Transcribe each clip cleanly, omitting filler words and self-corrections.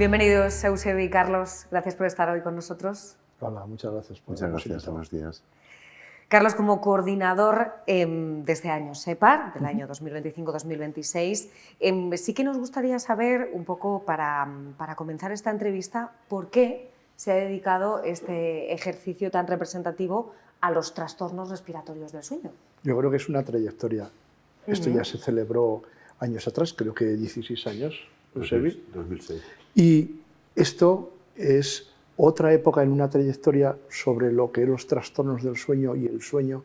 Bienvenidos, Eusebio y Carlos. Gracias por estar hoy con nosotros. Hola, muchas gracias. Muchas gracias, buenos días. Carlos, como coordinador de este año SEPAR, del año 2025-2026, sí que nos gustaría saber un poco, para comenzar esta entrevista, por qué se ha dedicado este ejercicio tan representativo a los trastornos respiratorios del sueño. Yo creo que es una trayectoria. Esto ya se celebró años atrás, creo que 16 años, Eusebio. 2006. Y esto es otra época en una trayectoria sobre lo que los trastornos del sueño y el sueño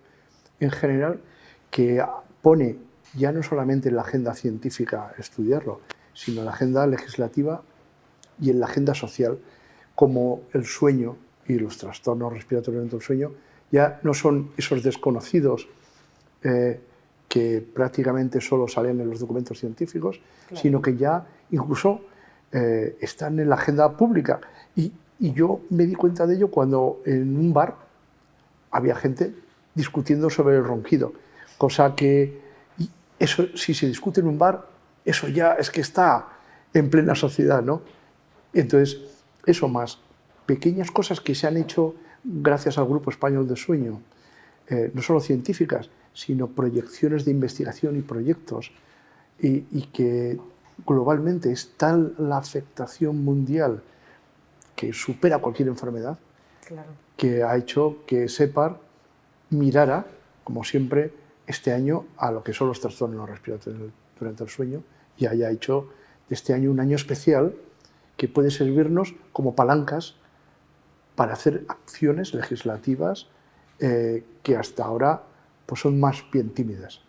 en general, que pone ya no solamente en la agenda científica estudiarlo, sino en la agenda legislativa y en la agenda social, como el sueño y los trastornos respiratorios del sueño ya no son esos desconocidos que prácticamente solo salen en los documentos científicos, claro, sino que ya incluso están en la agenda pública. Y yo me di cuenta de ello cuando en un bar había gente discutiendo sobre el ronquido, cosa que, eso, si se discute en un bar, eso ya es que está en plena sociedad, ¿no? Entonces, eso más pequeñas cosas que se han hecho gracias al Grupo Español de Sueño, no solo científicas, sino proyecciones de investigación y proyectos, y que globalmente es tal la afectación mundial que supera cualquier enfermedad, claro, que ha hecho que SEPAR mirara, como siempre, este año a lo que son los trastornos respiratorios durante el sueño y haya hecho de este año un año especial que puede servirnos como palancas para hacer acciones legislativas que hasta ahora pues son más bien tímidas.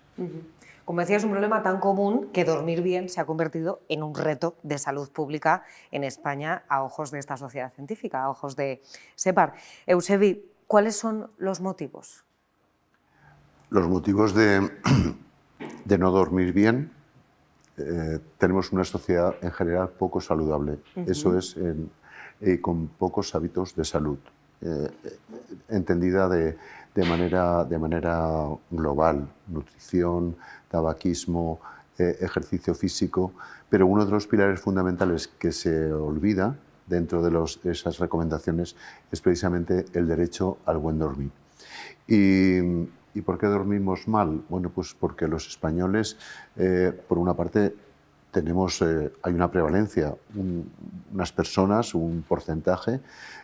Como decía, es un problema tan común que dormir bien se ha convertido en un reto de salud pública en España a ojos de esta sociedad científica, a ojos de SEPAR. Eusebi, ¿cuáles son los motivos? Los motivos de no dormir bien, tenemos una sociedad en general poco saludable. Eso es con pocos hábitos de salud, entendida de manera global: nutrición, tabaquismo, ejercicio físico, pero uno de los pilares fundamentales que se olvida dentro de esas recomendaciones es precisamente el derecho al buen dormir. ¿Y por qué dormimos mal? Bueno, pues porque los españoles, por una parte, hay una prevalencia, unas personas, un porcentaje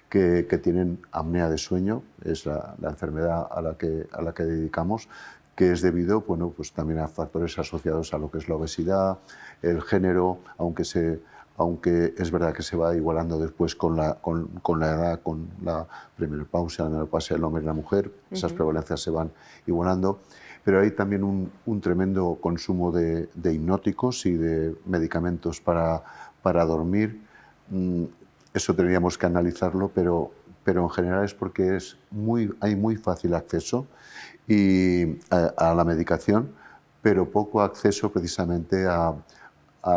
que tienen apnea de sueño, es la enfermedad a la que dedicamos, que es debido, bueno, pues también a factores asociados a lo que es la obesidad, el género, aunque es verdad que se va igualando después con la edad, con la premenopausia, la menopausia del hombre y la mujer, esas prevalencias se van igualando, pero hay también un tremendo consumo de hipnóticos y de medicamentos para dormir. Eso tendríamos que analizarlo, pero en general es porque hay muy fácil acceso a la medicación, pero poco acceso precisamente a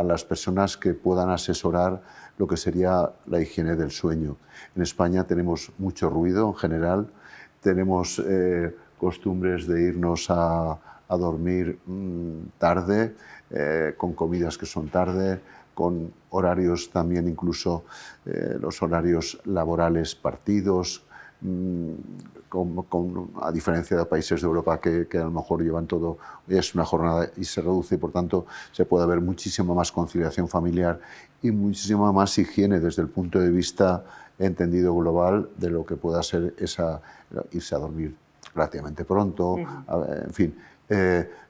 las personas que puedan asesorar lo que sería la higiene del sueño. En España tenemos mucho ruido en general, tenemos costumbres de irnos a dormir tarde, con comidas que son tarde, con horarios también, incluso los horarios laborales partidos, a diferencia de países de Europa que a lo mejor llevan todo, es una jornada y se reduce, y por tanto se puede haber muchísima más conciliación familiar y muchísima más higiene desde el punto de vista entendido global de lo que pueda ser irse a dormir relativamente pronto, en fin.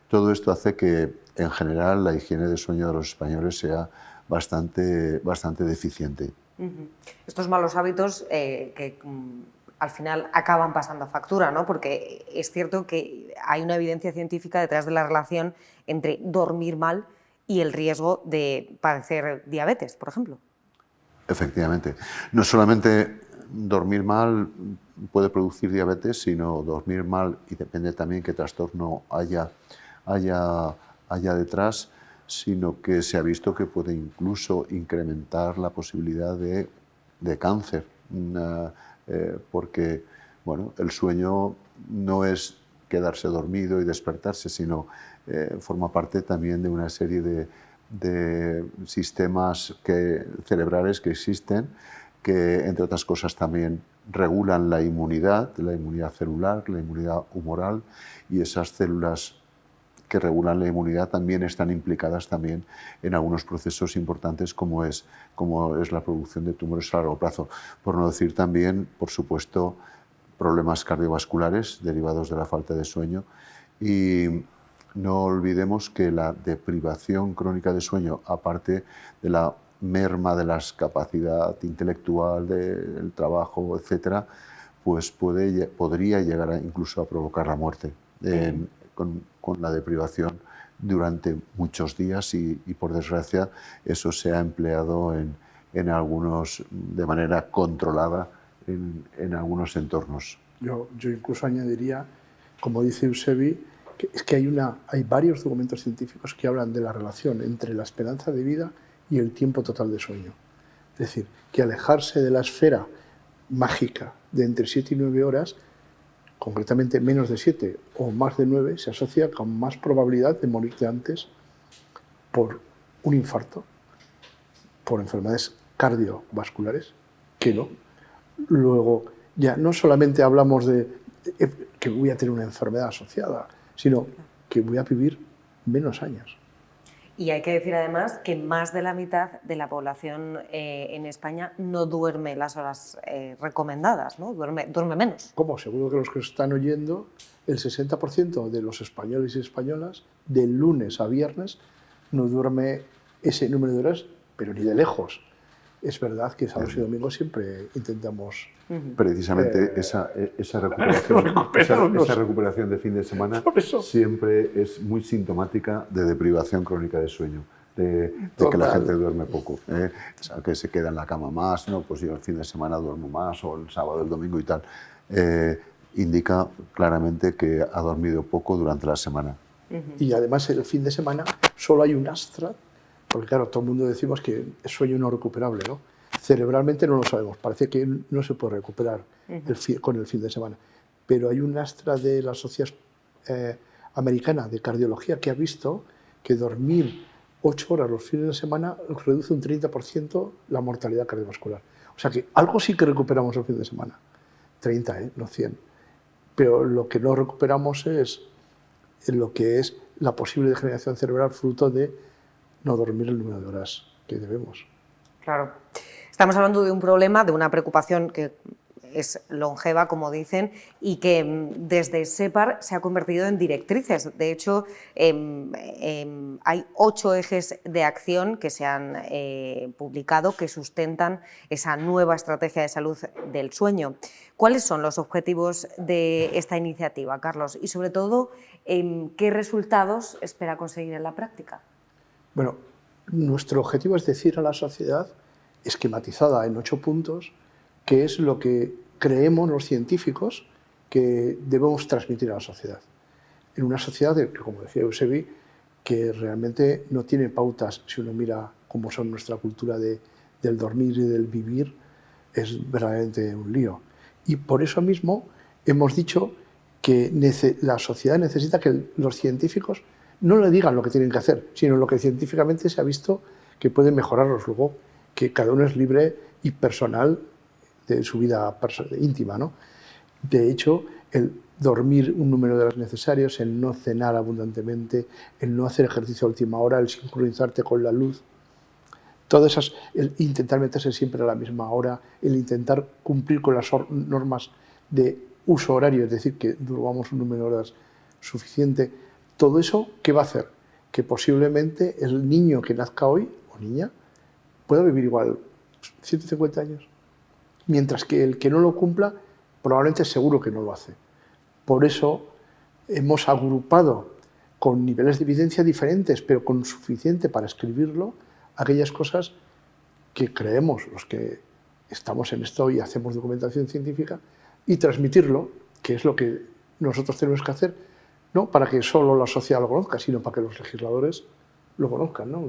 Todo esto hace que en general la higiene del sueño de los españoles sea bastante deficiente. Estos malos hábitos que al final acaban pasando factura, ¿no? Porque es cierto que hay una evidencia científica detrás de la relación entre dormir mal y el riesgo de padecer diabetes, por ejemplo. Efectivamente. No solamente dormir mal puede producir diabetes, sino dormir mal, y depende también qué trastorno haya detrás, sino que se ha visto que puede incluso incrementar la posibilidad de cáncer, porque bueno, el sueño no es quedarse dormido y despertarse, sino forma parte también de una serie de de sistemas cerebrales que existen, que entre otras cosas también regulan la inmunidad celular, la inmunidad humoral, y esas células que regulan la inmunidad también están implicadas también en algunos procesos importantes como es la producción de tumores a largo plazo. Por no decir también, por supuesto, problemas cardiovasculares derivados de la falta de sueño. Y no olvidemos que la deprivación crónica de sueño, aparte de la merma de la capacidad intelectual, del trabajo, etcétera, pues podría llegar incluso a provocar la muerte con la deprivación durante muchos días y por desgracia eso se ha empleado en algunos de manera controlada en algunos entornos. Yo incluso añadiría, como dice Eusebi, que es que hay varios documentos científicos que hablan de la relación entre la esperanza de vida y el tiempo total de sueño. Es decir, que alejarse de la esfera mágica de entre 7 y 9 horas, concretamente menos de 7 o más de 9, se asocia con más probabilidad de morirte antes por un infarto, por enfermedades cardiovasculares, que no. Luego, ya no solamente hablamos de que voy a tener una enfermedad asociada, sino que voy a vivir menos años. Y hay que decir además que más de la mitad de la población en España no duerme las horas recomendadas, ¿no? Duerme menos. Como seguro que los que están oyendo, el 60% de los españoles y españolas de lunes a viernes no duerme ese número de horas, pero ni de lejos. Es verdad que sábados y domingos siempre intentamos... Precisamente esa recuperación de fin de semana siempre es muy sintomática de deprivación crónica de sueño, de que la gente duerme poco, o sea, que se queda en la cama más, ¿no? Pues yo el fin de semana duermo más, o el sábado, el domingo y tal. Indica claramente que ha dormido poco durante la semana. Y además el fin de semana solo hay un astra. Porque claro, todo el mundo decimos que es sueño no recuperable, ¿no? Cerebralmente no lo sabemos, parece que no se puede recuperar con el fin de semana. Pero hay un astra de la Sociedad Americana de Cardiología que ha visto que dormir 8 horas los fines de semana reduce un 30% la mortalidad cardiovascular. O sea que algo sí que recuperamos el fin de semana. 30, no 100. Pero lo que no recuperamos es lo que es la posible degeneración cerebral fruto de no dormir el número de horas que debemos. Claro. Estamos hablando de un problema, de una preocupación que es longeva, como dicen, y que desde SEPAR se ha convertido en directrices. De hecho, hay 8 ejes de acción que se han publicado que sustentan esa nueva estrategia de salud del sueño. ¿Cuáles son los objetivos de esta iniciativa, Carlos? Y sobre todo, ¿qué resultados espera conseguir en la práctica? Bueno, nuestro objetivo es decir a la sociedad, esquematizada en 8 puntos, qué es lo que creemos los científicos que debemos transmitir a la sociedad. En una sociedad, como decía Eusebi, que realmente no tiene pautas, si uno mira cómo son nuestra cultura del dormir y del vivir, es verdaderamente un lío. Y por eso mismo hemos dicho que la sociedad necesita que los científicos no le digan lo que tienen que hacer, sino lo que científicamente se ha visto que puede mejorarlos. Luego, que cada uno es libre y personal de su vida íntima, ¿no? De hecho, el dormir un número de horas necesarios, el no cenar abundantemente, el no hacer ejercicio a última hora, el sincronizarte con la luz, todas esas, el intentar meterse siempre a la misma hora, el intentar cumplir con las normas de uso horario, es decir, que durmamos un número de horas suficiente. Todo eso, ¿qué va a hacer? Que posiblemente el niño que nazca hoy, o niña, pueda vivir igual 150 años. Mientras que el que no lo cumpla, probablemente seguro que no lo hace. Por eso hemos agrupado con niveles de evidencia diferentes, pero con suficiente para escribirlo, aquellas cosas que creemos los que estamos en esto y hacemos documentación científica, y transmitirlo, que es lo que nosotros tenemos que hacer, no para que solo la sociedad lo conozca, sino para que los legisladores lo conozcan, ¿no?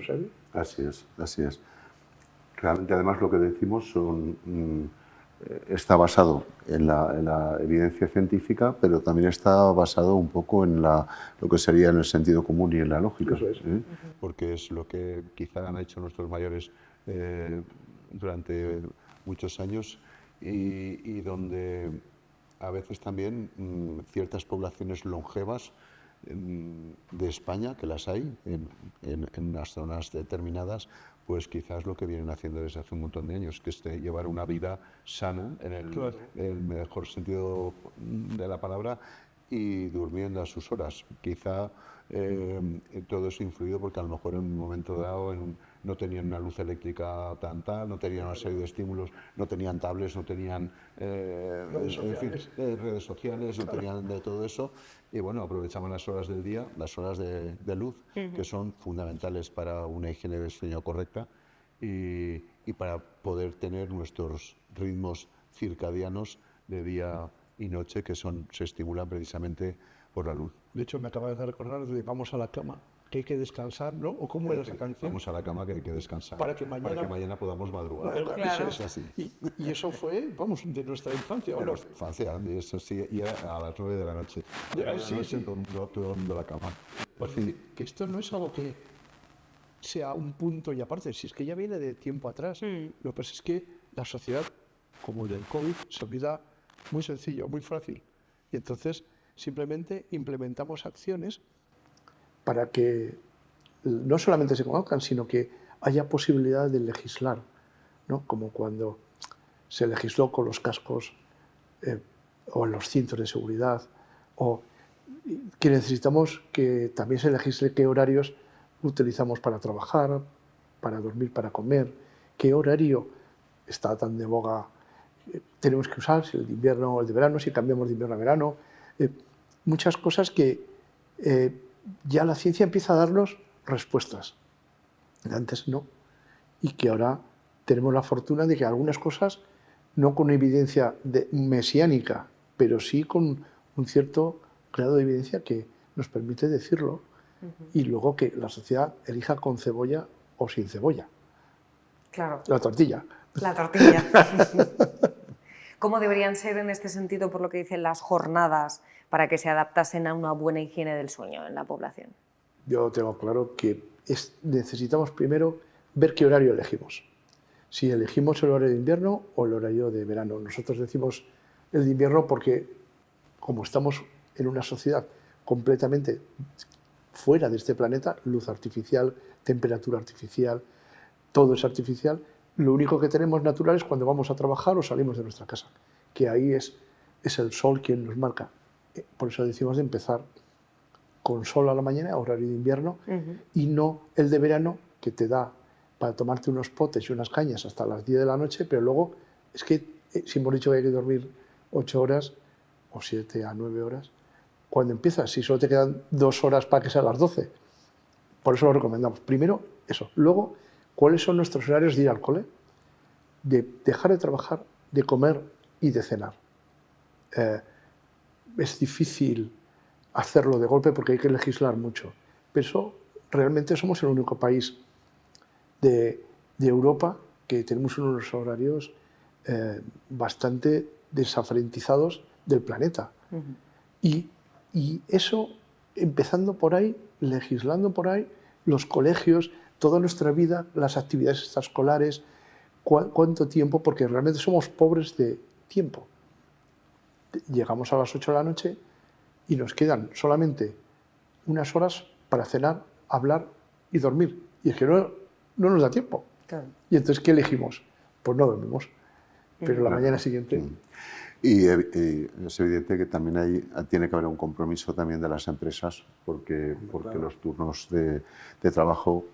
Así es, así es. Realmente, además, lo que decimos son está basado en la evidencia científica, pero también está basado un poco en lo que sería en el sentido común y en la lógica. Eso es. Porque es lo que quizá han hecho nuestros mayores durante muchos años y donde a veces también ciertas poblaciones longevas de España, que las hay en las zonas determinadas, pues quizás lo que vienen haciendo desde hace un montón de años, que es llevar una vida sana, en el mejor sentido de la palabra, y durmiendo a sus horas. Quizá todo eso influido porque a lo mejor en un momento dado no tenían una luz eléctrica tal, no tenían una serie de estímulos, no tenían tablets, no tenían redes sociales, no tenían de todo eso. Y bueno, aprovechaban las horas del día, las horas de luz, que son fundamentales para una higiene del sueño correcta y para poder tener nuestros ritmos circadianos de día y noche que se estimulan precisamente por la luz. De hecho, me acabas de recordar de Vamos a la cama, que hay que descansar, ¿no? ¿O cómo era esa canción? Vamos a la cama, que hay que descansar. Para que mañana podamos madrugar. Claro. Es así. Y eso fue, vamos, de nuestra infancia. De nuestra infancia, eso sí, y a las 9 de la noche. Todo el mundo a la cama. Pues que esto no es algo que sea un punto y aparte, si es que ya viene de tiempo atrás. Lo que pasa es que la sociedad, como el del COVID, se olvida muy sencillo, muy fácil. Y entonces simplemente implementamos acciones para que no solamente se conozcan, sino que haya posibilidad de legislar, ¿no? Como cuando se legisló con los cascos o los cintos de seguridad, o que necesitamos que también se legisle qué horarios utilizamos para trabajar, para dormir, para comer, qué horario está tan de boga tenemos que usar, si el de invierno o el de verano, si cambiamos de invierno a verano, muchas cosas que ya la ciencia empieza a darnos respuestas, antes no, y que ahora tenemos la fortuna de que algunas cosas, no con evidencia mesiánica, pero sí con un cierto grado de evidencia que nos permite decirlo, y luego que la sociedad elija con cebolla o sin cebolla. Claro. La tortilla. La tortilla. ¿Cómo deberían ser en este sentido, por lo que dicen, las jornadas para que se adaptasen a una buena higiene del sueño en la población? Yo tengo claro que necesitamos primero ver qué horario elegimos. Si elegimos el horario de invierno o el horario de verano. Nosotros decimos el de invierno porque, como estamos en una sociedad completamente fuera de este planeta, luz artificial, temperatura artificial, todo es artificial, lo único que tenemos natural es cuando vamos a trabajar o salimos de nuestra casa, que ahí es el sol quien nos marca. Por eso decimos de empezar con sol a la mañana, horario de invierno, y no el de verano, que te da para tomarte unos potes y unas cañas hasta las 10 de la noche, pero luego es que si hemos dicho que hay que dormir 8 horas o 7 a 9 horas, cuando empiezas, si solo te quedan 2 horas para que sean las 12, por eso lo recomendamos. Primero eso, luego cuáles son nuestros horarios de ir al cole, de dejar de trabajar, de comer y de cenar. Es difícil hacerlo de golpe porque hay que legislar mucho, pero eso, realmente somos el único país de Europa que tenemos unos horarios bastante desafrentizados del planeta. Y eso, empezando por ahí, legislando por ahí, los colegios, toda nuestra vida, las actividades extraescolares, cuánto tiempo, porque realmente somos pobres de tiempo. Llegamos a las 8 de la noche y nos quedan solamente unas horas para cenar, hablar y dormir. Y es que no nos da tiempo. Claro. Y entonces, ¿qué elegimos? Pues no dormimos, pero la mañana siguiente... Y es evidente que también tiene que haber un compromiso también de las empresas, porque los turnos de trabajo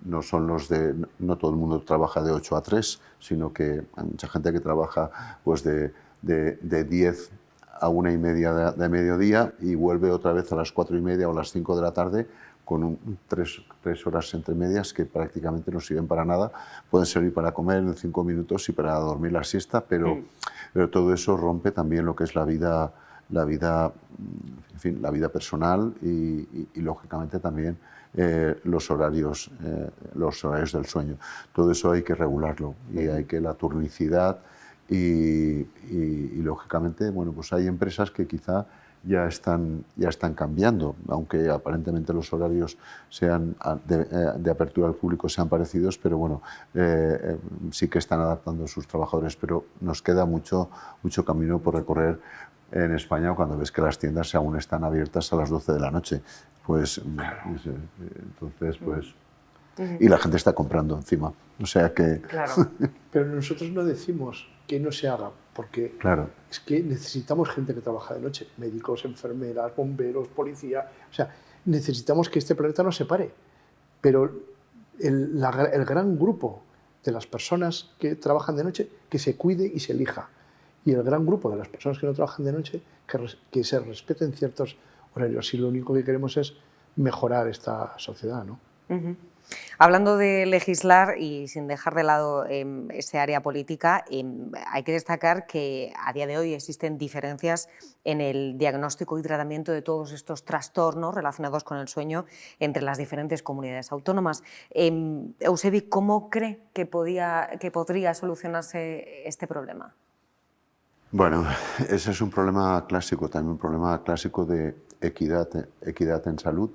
no son los de... No todo el mundo trabaja de 8 a 3, sino que hay mucha gente que trabaja pues de 10 a 1:30 de mediodía y vuelve otra vez a las 4:30 o las 5 de la tarde con 3 horas entre medias que prácticamente no sirven para nada. Pueden servir para comer en 5 minutos y para dormir la siesta, pero todo eso rompe también lo que es la vida la vida, en fin, la vida personal y lógicamente también los horarios del sueño. Todo eso hay que regularlo y hay que la turnicidad y lógicamente, bueno, pues hay empresas que quizá ya están cambiando, aunque aparentemente los horarios sean de apertura al público sean parecidos, pero bueno, sí que están adaptando a sus trabajadores, pero nos queda mucho camino por recorrer en España cuando ves que las tiendas aún están abiertas a las 12 de la noche. Pues, entonces, pues... Y la gente está comprando encima, o sea que... Claro. Pero nosotros no decimos que no se haga, porque Claro. es que necesitamos gente que trabaja de noche, médicos, enfermeras, bomberos, policía, o sea, necesitamos que este planeta no se pare, pero el gran grupo de las personas que trabajan de noche, que se cuide y se elija, y el gran grupo de las personas que no trabajan de noche, que se respeten ciertos horarios, y lo único que queremos es mejorar esta sociedad, ¿no? Uh-huh. Hablando de legislar y sin dejar de lado ese área política, hay que destacar que a día de hoy existen diferencias en el diagnóstico y tratamiento de todos estos trastornos relacionados con el sueño entre las diferentes comunidades autónomas. Eusebi, ¿cómo cree que podría solucionarse este problema? Bueno, ese es un problema clásico, también un problema clásico de equidad en salud.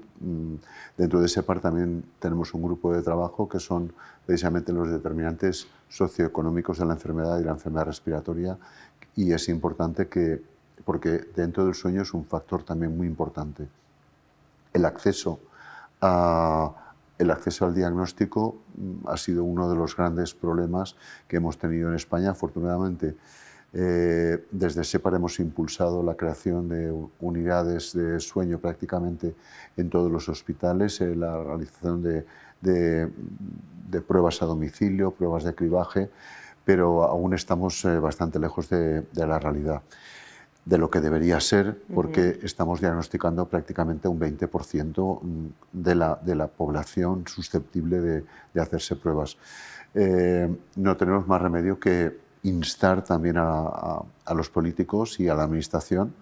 Dentro de ese par también tenemos un grupo de trabajo que son precisamente los determinantes socioeconómicos de la enfermedad y la enfermedad respiratoria, y es importante porque dentro del sueño es un factor también muy importante. El acceso al diagnóstico ha sido uno de los grandes problemas que hemos tenido en España. Afortunadamente, desde SEPAR hemos impulsado la creación de unidades de sueño prácticamente en todos los hospitales, la realización de pruebas a domicilio, pruebas de cribaje, pero aún estamos bastante lejos de la realidad, de lo que debería ser, porque estamos diagnosticando prácticamente un 20% de la población susceptible de hacerse pruebas. No tenemos más remedio que instar también a los políticos y a la administración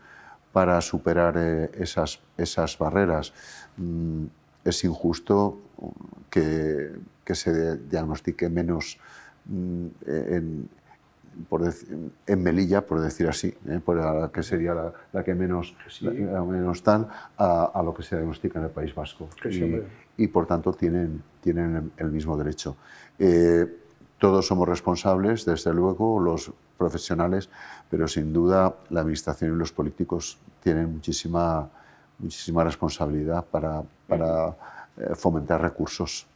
para superar esas barreras. Es injusto que se diagnostique menos en Melilla, por decir así, que sería la que menos, Sí. menos tal, a lo que se diagnostica en el País Vasco. Sí, y por tanto tienen el mismo derecho. Todos somos responsables, desde luego, los profesionales, pero sin duda la administración y los políticos tienen muchísima responsabilidad para fomentar recursos.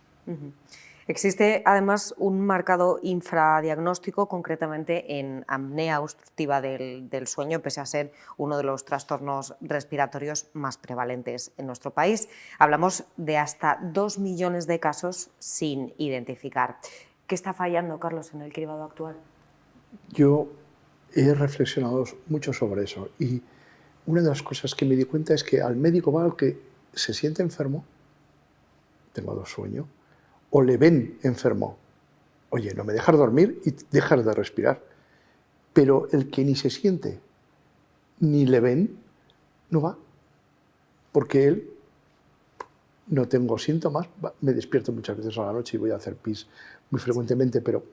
Existe además un marcado infradiagnóstico, concretamente en apnea obstructiva del sueño, pese a ser uno de los trastornos respiratorios más prevalentes en nuestro país. Hablamos de hasta 2 millones de casos sin identificar. ¿Qué está fallando, Carlos, en el cribado actual? Yo he reflexionado mucho sobre eso y una de las cosas que me di cuenta es que al médico va al que se siente enfermo, tengo sueño, o le ven enfermo, oye, no me dejas dormir y dejas de respirar, pero el que ni se siente ni le ven, no va, porque él, no tengo síntomas, me despierto muchas veces a la noche y voy a hacer pis muy frecuentemente, pero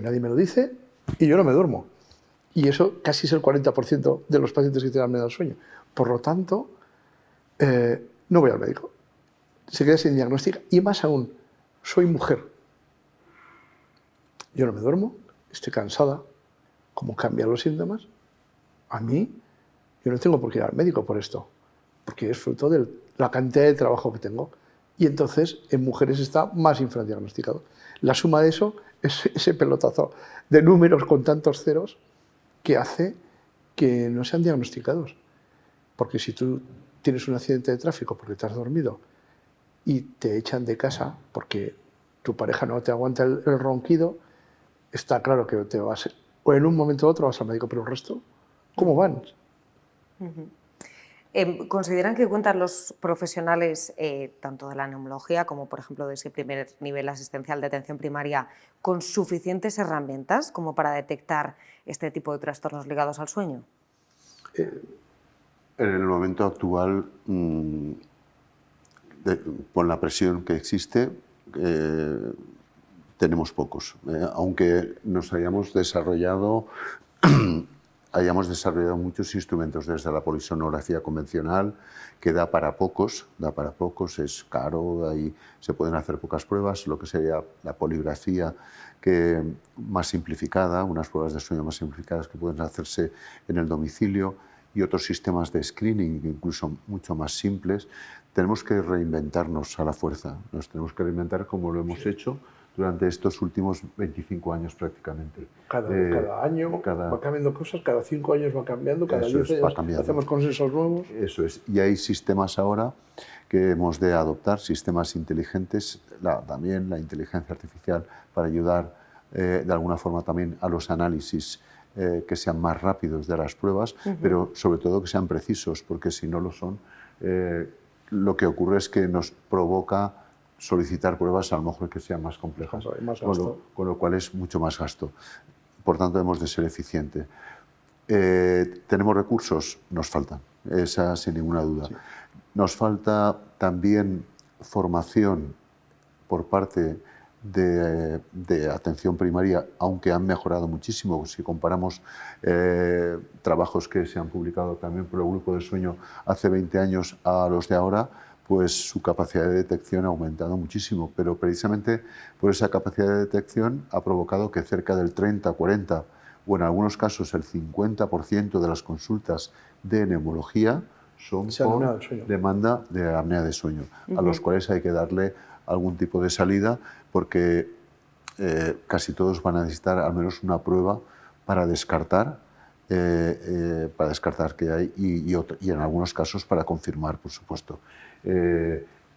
nadie me lo dice y yo no me duermo. Y eso casi es el 40% de los pacientes que tienen apnea del sueño. Por lo tanto, no voy al médico. Se queda sin diagnóstico y más aún, soy mujer. Yo no me duermo, estoy cansada. ¿Cómo cambian los síntomas? A mí, yo no tengo por qué ir al médico por esto, porque es fruto de la cantidad de trabajo que tengo. Y entonces en mujeres está más infradiagnosticado. La suma de eso es ese pelotazo de números con tantos ceros que hace que no sean diagnosticados. Porque si tú tienes un accidente de tráfico porque te has dormido y te echan de casa porque tu pareja no te aguanta el ronquido, está claro que te vas, o en un momento u otro vas al médico, pero el resto, ¿cómo van? ¿Consideran que cuentan los profesionales, tanto de la neumología como, por ejemplo, de ese primer nivel asistencial de atención primaria, con suficientes herramientas como para detectar este tipo de trastornos ligados al sueño? En el momento actual, con la presión que existe, tenemos pocos. Aunque nos hayamos desarrollado muchos instrumentos, desde la polisonografía convencional, que da para pocos, es caro, ahí se pueden hacer pocas pruebas, lo que sería la poligrafía más simplificada, unas pruebas de sueño más simplificadas que pueden hacerse en el domicilio, y otros sistemas de screening, incluso mucho más simples. Tenemos que reinventarnos a la fuerza, nos tenemos que reinventar como lo hemos hecho durante estos últimos 25 años prácticamente. Cada año va cambiando cosas, cada 5 años va cambiando, cada 10 años hacemos consensos nuevos. Eso es, y hay sistemas ahora que hemos de adoptar, sistemas inteligentes, también la inteligencia artificial para ayudar de alguna forma también a los análisis que sean más rápidos de las pruebas, pero sobre todo que sean precisos, porque si no lo son, lo que ocurre es que nos provoca solicitar pruebas a lo mejor que sean más complejas, con lo cual es mucho más gasto. Por tanto, hemos de ser eficientes. ¿Tenemos recursos? Nos faltan, esa sin ninguna duda. Sí. Nos falta también formación por parte de atención primaria, aunque han mejorado muchísimo. Si comparamos trabajos que se han publicado también por el Grupo de Sueño hace 20 años a los de ahora, pues su capacidad de detección ha aumentado muchísimo, pero precisamente por esa capacidad de detección ha provocado que cerca del 30, 40 o en algunos casos el 50% de las consultas de neumología son por demanda de apnea de sueño, a los cuales hay que darle algún tipo de salida, porque casi todos van a necesitar al menos una prueba para descartar que hay y en algunos casos para confirmar, por supuesto.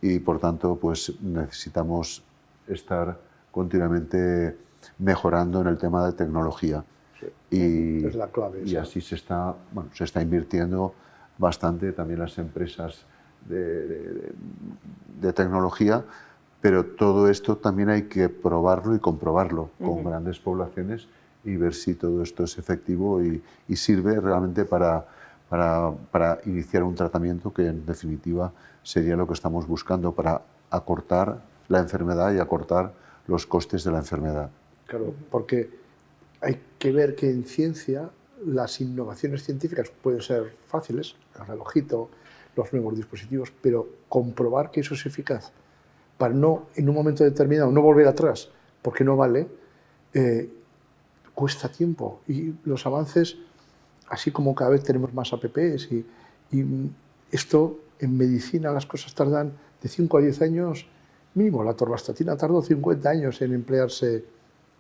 Y por tanto, pues necesitamos estar continuamente mejorando en el tema de tecnología. Sí, es la clave. Y así se está invirtiendo bastante también las empresas de tecnología, pero todo esto también hay que probarlo y comprobarlo con grandes poblaciones y ver si todo esto es efectivo y sirve realmente para iniciar un tratamiento que en definitiva sería lo que estamos buscando para acortar la enfermedad y acortar los costes de la enfermedad. Claro, porque hay que ver que en ciencia las innovaciones científicas pueden ser fáciles, el relojito, los nuevos dispositivos, pero comprobar que eso es eficaz para no, en un momento determinado, no volver atrás, porque no vale, cuesta tiempo. Y los avances, así como cada vez tenemos más APPs y esto en medicina las cosas tardan de 5 a 10 años mínimo. La atorvastatina tardó 50 años en emplearse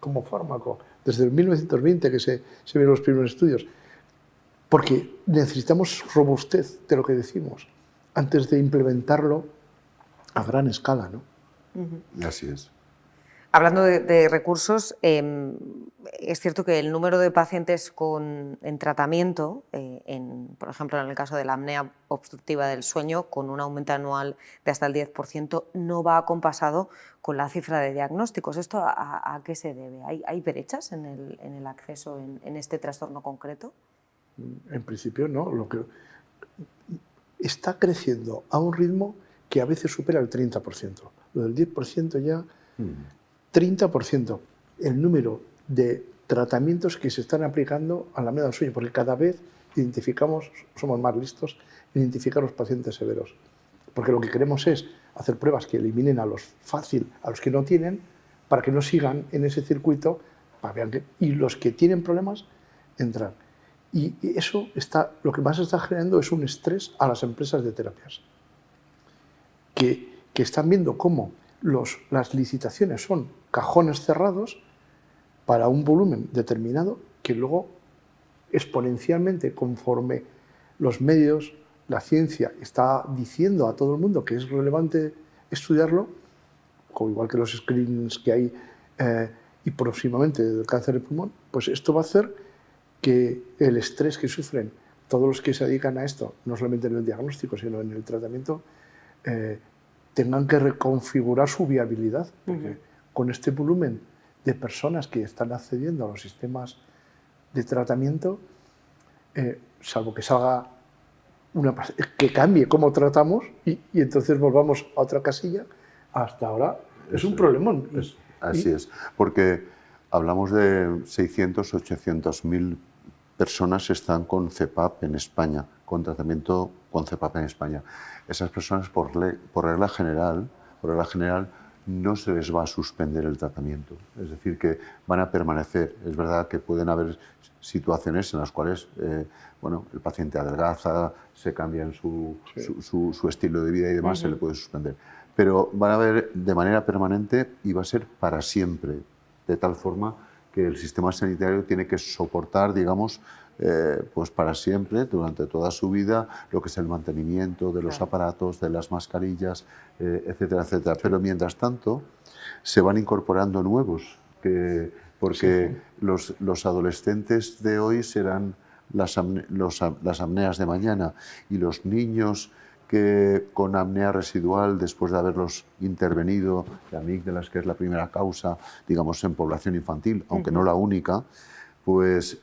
como fármaco, desde el 1920 que se ven los primeros estudios, porque necesitamos robustez de lo que decimos antes de implementarlo a gran escala, ¿no? Así es. Hablando de recursos, es cierto que el número de pacientes en tratamiento, por ejemplo, en el caso de la apnea obstructiva del sueño, con un aumento anual de hasta el 10%, no va acompasado con la cifra de diagnósticos. ¿Esto a qué se debe? ¿Hay brechas en el acceso en este trastorno concreto? En principio no. Lo que está creciendo a un ritmo que a veces supera el 30%. Lo del 10% ya... 30% el número de tratamientos que se están aplicando a la apnea del sueño, porque cada vez somos más listos, identificar los pacientes severos. Porque lo que queremos es hacer pruebas que eliminen a los que no tienen, para que no sigan en ese circuito, y los que tienen problemas entran. Y eso lo que más está generando es un estrés a las empresas de terapias, que están viendo cómo las licitaciones son cajones cerrados para un volumen determinado que luego exponencialmente, conforme los medios, la ciencia está diciendo a todo el mundo que es relevante estudiarlo, igual que los screenings que hay y próximamente del cáncer de pulmón, pues esto va a hacer que el estrés que sufren todos los que se dedican a esto, no solamente en el diagnóstico, sino en el tratamiento, tengan que reconfigurar su viabilidad, porque con este volumen de personas que están accediendo a los sistemas de tratamiento, salvo que salga que cambie cómo tratamos y entonces volvamos a otra casilla. Hasta ahora es un problemón. Así es, porque hablamos de 600, 800 mil personas están con CEPAP en España, con tratamiento con CEPAP en España. Esas personas, por regla general, no se les va a suspender el tratamiento. Es decir, que van a permanecer. Es verdad que pueden haber situaciones en las cuales bueno, el paciente adelgaza, se cambia en su estilo de vida y demás, se le puede suspender. Pero van a ver de manera permanente y va a ser para siempre, de tal forma que el sistema sanitario tiene que soportar, digamos, pues para siempre, durante toda su vida, lo que es el mantenimiento de los aparatos, de las mascarillas, etcétera, etcétera. Pero mientras tanto, se van incorporando nuevos, porque los adolescentes de hoy serán las apneas de mañana, y los niños que con apnea residual, después de haberlos intervenido, de amígdalas, que es la primera causa, digamos, en población infantil, aunque no la única, pues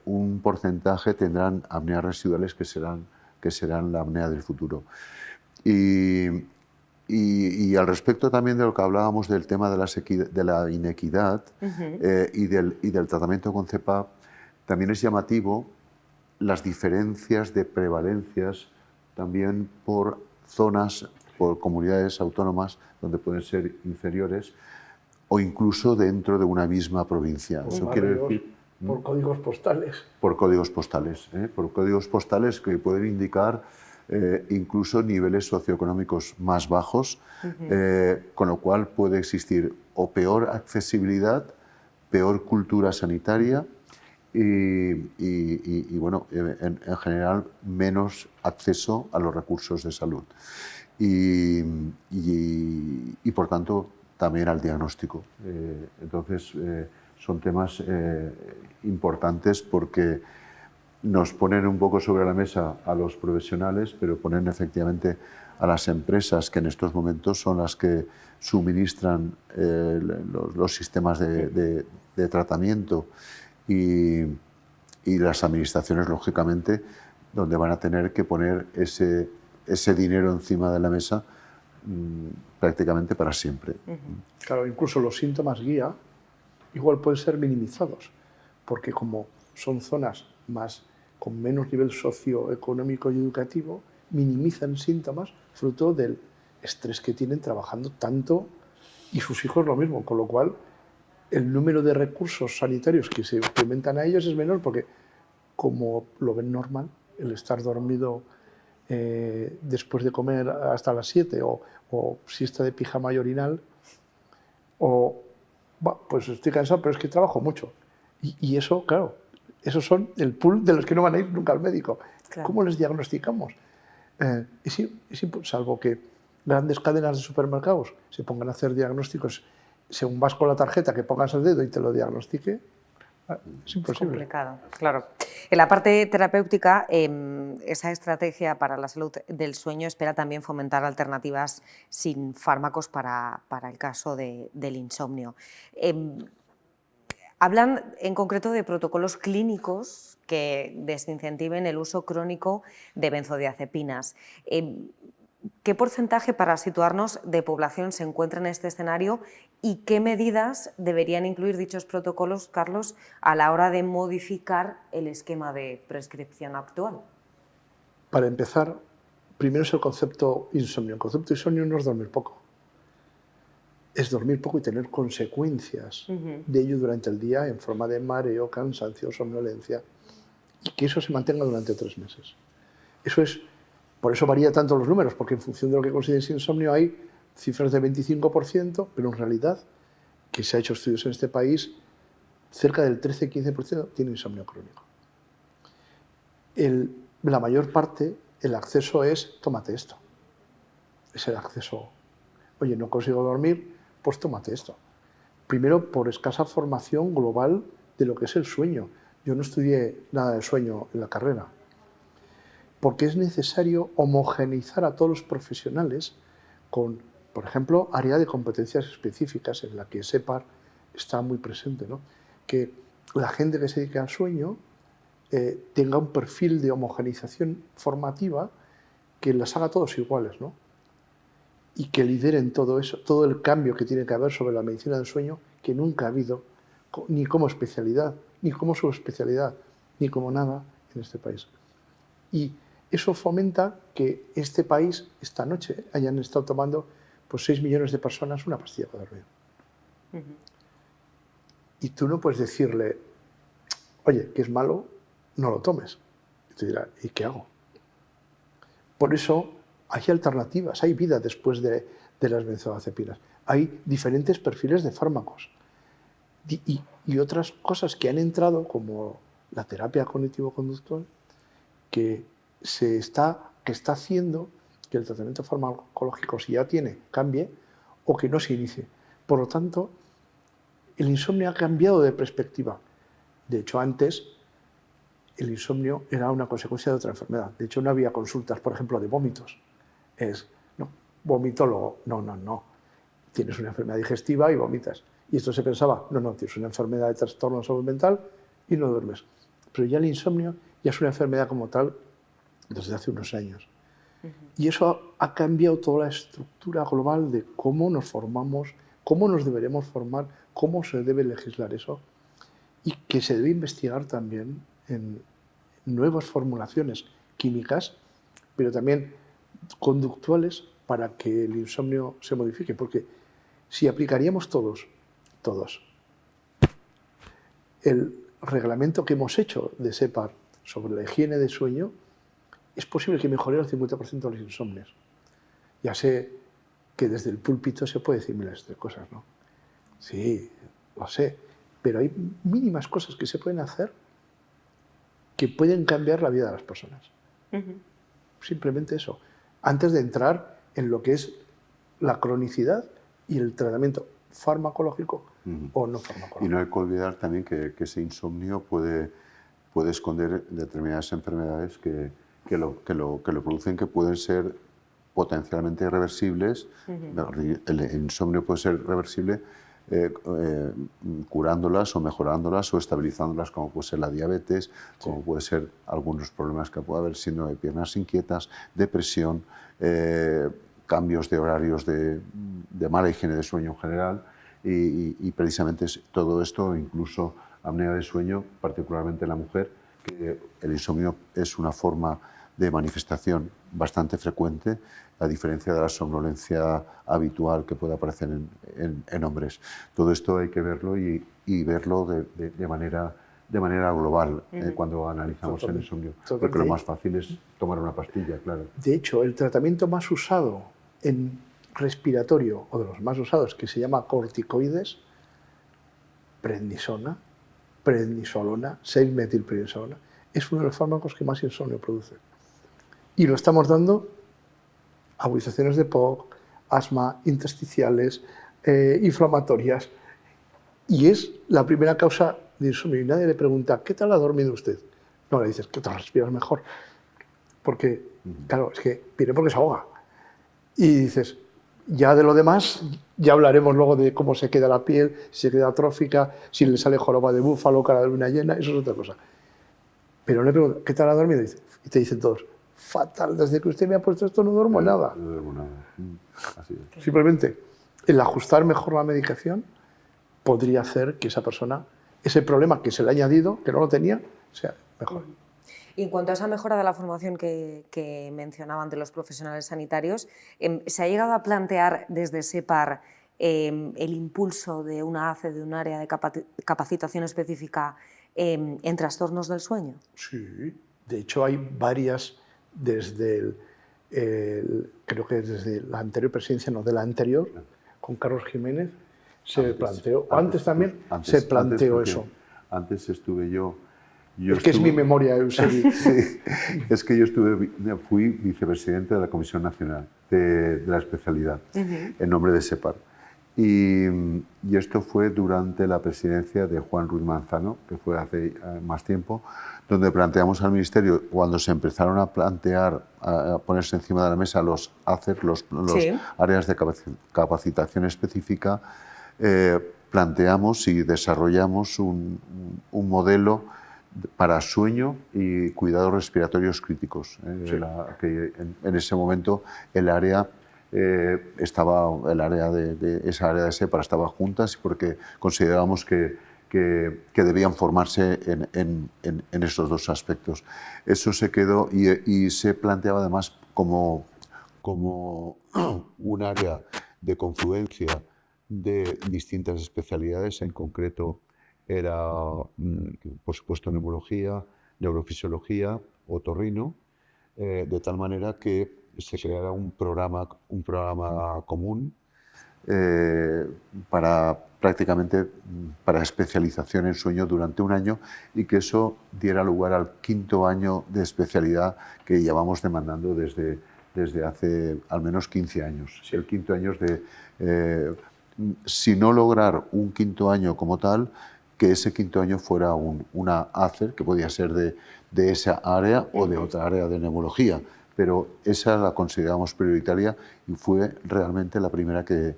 un porcentaje tendrán apneas residuales que serán la apnea del futuro. Y al respecto también de lo que hablábamos del tema de la inequidad y del tratamiento con CEPAP, también es llamativo las diferencias de prevalencias también por zonas, por comunidades autónomas donde pueden ser inferiores, o incluso dentro de una misma provincia. Eso quiere decir por códigos postales. Por códigos postales que pueden indicar incluso niveles socioeconómicos más bajos, con lo cual puede existir o peor accesibilidad, peor cultura sanitaria y bueno, en general menos acceso a los recursos de salud y por tanto también al diagnóstico. Entonces son temas importantes porque nos ponen un poco sobre la mesa a los profesionales, pero ponen efectivamente a las empresas que en estos momentos son las que suministran los sistemas de tratamiento y las administraciones, lógicamente, donde van a tener que poner ese dinero encima de la mesa prácticamente para siempre. Claro, incluso los síntomas guía igual pueden ser minimizados, porque como son zonas con menos nivel socioeconómico y educativo, minimizan síntomas fruto del estrés que tienen trabajando tanto y sus hijos lo mismo, con lo cual el número de recursos sanitarios que se implementan a ellos es menor porque, como lo ven normal, el estar dormido después de comer hasta las 7 o siesta de pijama y orinal, pues estoy cansado, pero es que trabajo mucho. Y eso, claro, esos son el pool de los que no van a ir nunca al médico. Claro. ¿Cómo les diagnosticamos? Salvo que grandes cadenas de supermercados se pongan a hacer diagnósticos según vas con la tarjeta, que pongas el dedo y te lo diagnostique, es imposible. Es complicado, claro. En la parte terapéutica, esa estrategia para la salud del sueño espera también fomentar alternativas sin fármacos para el caso del insomnio. Hablan en concreto de protocolos clínicos que desincentiven el uso crónico de benzodiazepinas. ¿Qué porcentaje, para situarnos, de población se encuentra en este escenario y qué medidas deberían incluir dichos protocolos, Carlos, a la hora de modificar el esquema de prescripción actual? Para empezar, primero es el concepto insomnio. El concepto insomnio no es dormir poco. Es dormir poco y tener consecuencias de ello durante el día en forma de mareo, cansancio, somnolencia, y que eso se mantenga durante 3 meses. Por eso varía tanto los números, porque en función de lo que consideres insomnio hay cifras de 25%, pero en realidad, que se ha hecho estudios en este país, cerca del 13-15% tiene insomnio crónico. La mayor parte, el acceso es, tómate esto. Es el acceso, oye, no consigo dormir, pues tómate esto. Primero, por escasa formación global de lo que es el sueño. Yo no estudié nada de sueño en la carrera, porque es necesario homogeneizar a todos los profesionales con, por ejemplo, área de competencias específicas en la que SEPAR está muy presente, ¿no? Que la gente que se dedica al sueño tenga un perfil de homogeneización formativa que las haga todos iguales, ¿no? Y que lideren todo eso, todo el cambio que tiene que haber sobre la medicina del sueño, que nunca ha habido, ni como especialidad, ni como subespecialidad, ni como nada en este país. Y eso fomenta que este país, esta noche, hayan estado tomando pues 6 millones de personas una pastilla para dormir. Y tú no puedes decirle, oye, que es malo, no lo tomes. Y te dirá, ¿y qué hago? Por eso hay alternativas, hay vida después de las benzodiazepinas. Hay diferentes perfiles de fármacos. Y otras cosas que han entrado, como la terapia cognitivo-conductual, que está haciendo que el tratamiento farmacológico, si ya tiene, cambie o que no se inicie. Por lo tanto, el insomnio ha cambiado de perspectiva. De hecho, antes el insomnio era una consecuencia de otra enfermedad. De hecho, no había consultas, por ejemplo, de vómitos. No, vomitólogo, no. Tienes una enfermedad digestiva y vomitas. Y esto se pensaba, no, tienes una enfermedad de trastorno de salud mental y no duermes. Pero ya el insomnio ya es una enfermedad como tal desde hace unos años. Y eso ha cambiado toda la estructura global de cómo nos formamos, cómo nos deberemos formar, cómo se debe legislar eso, y que se debe investigar también en nuevas formulaciones químicas, pero también conductuales para que el insomnio se modifique. Porque si aplicaríamos todos, el reglamento que hemos hecho de SEPAR sobre la higiene de sueño, es posible que mejore el 50% de los insomnios. Ya sé que desde el púlpito se puede decir miles de cosas, ¿no? Sí, lo sé, pero hay mínimas cosas que se pueden hacer que pueden cambiar la vida de las personas. Simplemente eso. Antes de entrar en lo que es la cronicidad y el tratamiento farmacológico o no farmacológico. Y no hay que olvidar también que ese insomnio puede esconder determinadas enfermedades que lo producen, que pueden ser potencialmente irreversibles. El insomnio puede ser reversible curándolas o mejorándolas o estabilizándolas, como puede ser la diabetes, como puede ser algunos problemas que puede haber, síndrome de piernas inquietas, depresión, cambios de horarios de mala higiene de sueño en general, y precisamente todo esto, incluso apnea de sueño, particularmente en la mujer, que el insomnio es una forma de manifestación bastante frecuente, a diferencia de la somnolencia habitual que puede aparecer en hombres. Todo esto hay que verlo y verlo de manera global cuando analizamos el insomnio, porque lo más fácil es tomar una pastilla, claro. De hecho, el tratamiento más usado en respiratorio, o de los más usados, que se llama corticoides, prednisona, prednisolona, 6-metilprednisolona, es uno de los fármacos que más insomnio produce. Y lo estamos dando a agudizaciones de POC, asma, intersticiales, inflamatorias. Y es la primera causa de insomnio. Y nadie le pregunta, ¿qué tal ha dormido usted? No, le dices, ¿qué tal respiras mejor? Porque, claro, es que viene porque se ahoga. Y dices, ya de lo demás, ya hablaremos luego de cómo se queda la piel, si se queda atrófica, si le sale joroba de búfalo, cara de luna llena, eso es otra cosa. Pero le pregunto, ¿qué tal ha dormido? Y te dicen todos, fatal, desde que usted me ha puesto esto no duermo nada. No duermo nada. Así es. Simplemente el ajustar mejor la medicación podría hacer que esa persona, ese problema que se le ha añadido, que no lo tenía, sea mejor. Y en cuanto a esa mejora de la formación que mencionaban de los profesionales sanitarios, ¿se ha llegado a plantear desde SEPAR el impulso de una ACE, de un área de capacitación específica en trastornos del sueño? Sí, de hecho hay varias desde creo que desde la anterior presidencia, no, de la anterior, con Carlos Jiménez, se planteó. Antes también se planteó eso. Antes estuve yo. Es que es mi memoria, Eusebio. Sí, es que fui vicepresidente de la Comisión Nacional de la especialidad, en nombre de SEPAR. Y esto fue durante la presidencia de Juan Ruiz Manzano, que fue hace más tiempo, donde planteamos al Ministerio, cuando se empezaron a plantear, a ponerse encima de la mesa los ACER, los áreas de capacitación específica, planteamos y desarrollamos un modelo para sueño y cuidados respiratorios críticos. Sí. Que en ese momento el área esa área de SEPAR estaba juntas porque considerábamos que debían formarse en esos dos aspectos. Eso se quedó y se planteaba además como un área de confluencia de distintas especialidades, en concreto era, por supuesto, neumología, neurofisiología, otorrino, de tal manera que se creara un programa común para especialización en sueño durante un año y que eso diera lugar al 5.º año de especialidad que llevamos demandando desde hace al menos 15 años. Sí. El 5.º año si no lograr un 5.º año como tal, que ese 5.º año fuera una ACER, que podía ser de esa área o de otra área de neumología, pero esa la consideramos prioritaria y fue realmente la primera que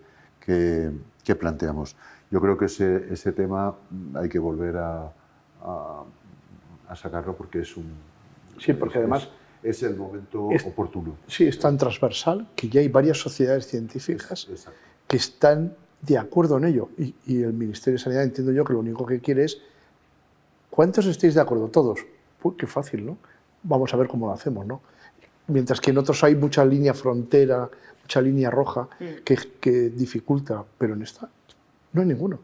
planteamos. Yo creo que ese tema hay que volver a sacarlo porque es un... Sí, porque además... Es el momento oportuno. Sí, es tan transversal que ya hay varias sociedades científicas que están de acuerdo en ello. Y el Ministerio de Sanidad, entiendo yo, que lo único que quiere es... ¿Cuántos estéis de acuerdo? Todos. Pues qué fácil, ¿no? Vamos a ver cómo lo hacemos, ¿no? Mientras que en otros hay mucha línea frontera, mucha línea roja que dificulta, pero en esta no hay ninguno.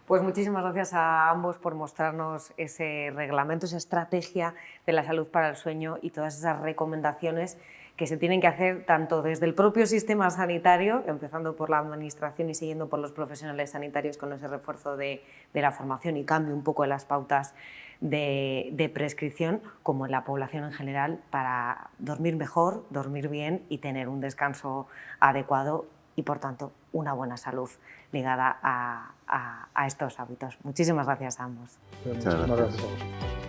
Pues muchísimas gracias a ambos por mostrarnos ese reglamento, esa estrategia de la salud para el sueño y todas esas recomendaciones que se tienen que hacer tanto desde el propio sistema sanitario, empezando por la administración y siguiendo por los profesionales sanitarios con ese refuerzo de la formación y cambio un poco de las pautas de prescripción, como en la población en general, para dormir mejor, dormir bien y tener un descanso adecuado y, por tanto, una buena salud ligada a estos hábitos. Muchísimas gracias a ambos. Muchas gracias a vosotros.